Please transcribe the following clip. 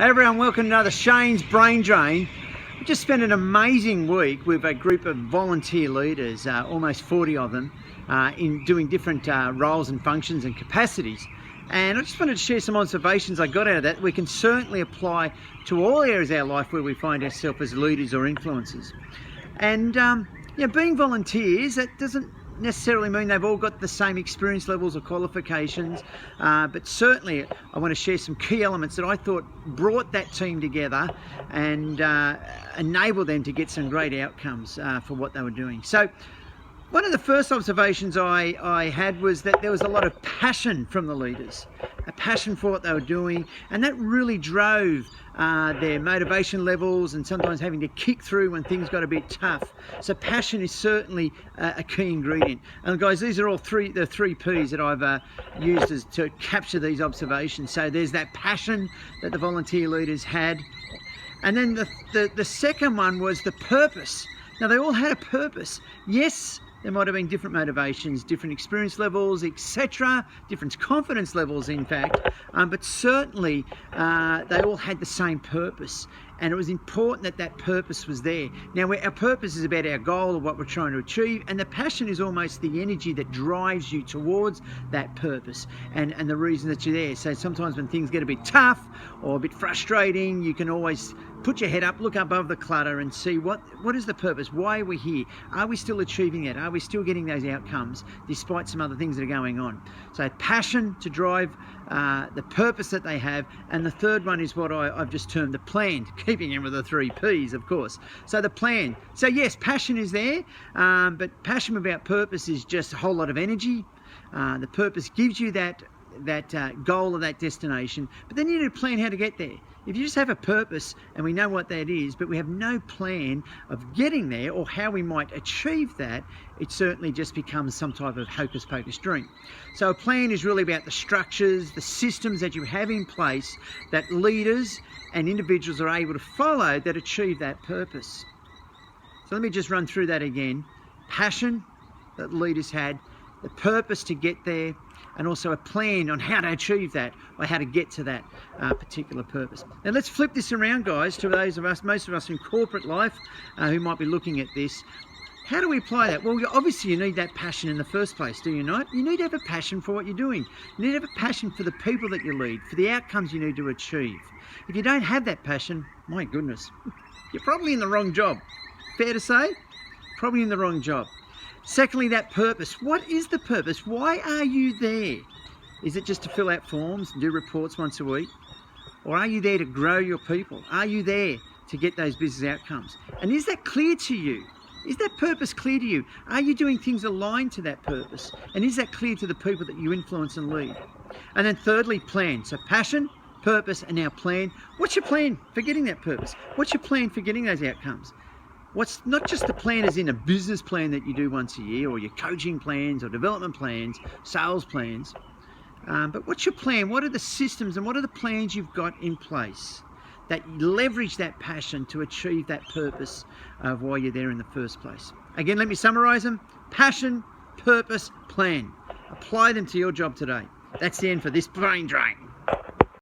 Hey everyone, welcome to another Shane's Brain Drain. We just spent an amazing week with a group of volunteer leaders, almost 40 of them, in doing different roles and functions and capacities. And I just wanted to share some observations I got out of that we can certainly apply to all areas of our life where we find ourselves as leaders or influencers. And being volunteers, that doesn't necessarily mean they've all got the same experience levels or qualifications, but certainly I want to share some key elements that I thought brought that team together and enabled them to get some great outcomes for what they were doing. So one of the first observations I had was that there was a lot of passion from the leaders, a passion for what they were doing, and that really drove their motivation levels and sometimes having to kick through when things got a bit tough. So passion is certainly a key ingredient. And guys, these are all the three P's that I've used to capture these observations. So there's that passion that the volunteer leaders had. And then the second one was the purpose. Now they all had a purpose. Yes, there might have been different motivations, different experience levels, etc., different confidence levels, in fact, but certainly they all had the same purpose, and it was important that that purpose was there. Now, our purpose is about our goal of what we're trying to achieve, and the passion is almost the energy that drives you towards that purpose and the reason that you're there. So sometimes when things get a bit tough or a bit frustrating, you can always put your head up, look above the clutter and see what is the purpose? Why are we here? Are we still achieving it? Are we still getting those outcomes despite some other things that are going on? So passion to drive the purpose that they have. And the third one is what I've just termed the plan, keeping in with the three P's, of course. So the plan. So yes, passion is there, but passion without purpose is just a whole lot of energy. The purpose gives you that goal or that destination, but then you need to plan how to get there. If you just have a purpose and we know what that is, but we have no plan of getting there or how we might achieve that, it certainly just becomes some type of hocus pocus dream. So a plan is really about the structures, the systems that you have in place that leaders and individuals are able to follow that achieve that purpose. So let me just run through that again. Passion that leaders had, the purpose to get there, and also a plan on how to achieve that or how to get to that particular purpose. Now let's flip this around, guys, to those of us, most of us in corporate life who might be looking at this. How do we apply that? Well, obviously you need that passion in the first place, do you not? You need to have a passion for what you're doing. You need to have a passion for the people that you lead, for the outcomes you need to achieve. If you don't have that passion, my goodness, you're probably in the wrong job. Fair to say? Probably in the wrong job. Secondly, that purpose. What is the purpose? Why are you there? Is it just to fill out forms and do reports once a week? Or are you there to grow your people? Are you there to get those business outcomes? And is that clear to you? Is that purpose clear to you? Are you doing things aligned to that purpose? And is that clear to the people that you influence and lead? And then thirdly, plan. So passion, purpose, and now plan. What's your plan for getting that purpose? What's your plan for getting those outcomes? What's not just the plan as in a business plan that you do once a year, or your coaching plans or development plans, sales plans, but what's your plan? What are the systems and what are the plans you've got in place that leverage that passion to achieve that purpose of why you're there in the first place? Again, let me summarize them. Passion, purpose, plan. Apply them to your job today. That's the end for this brain drain.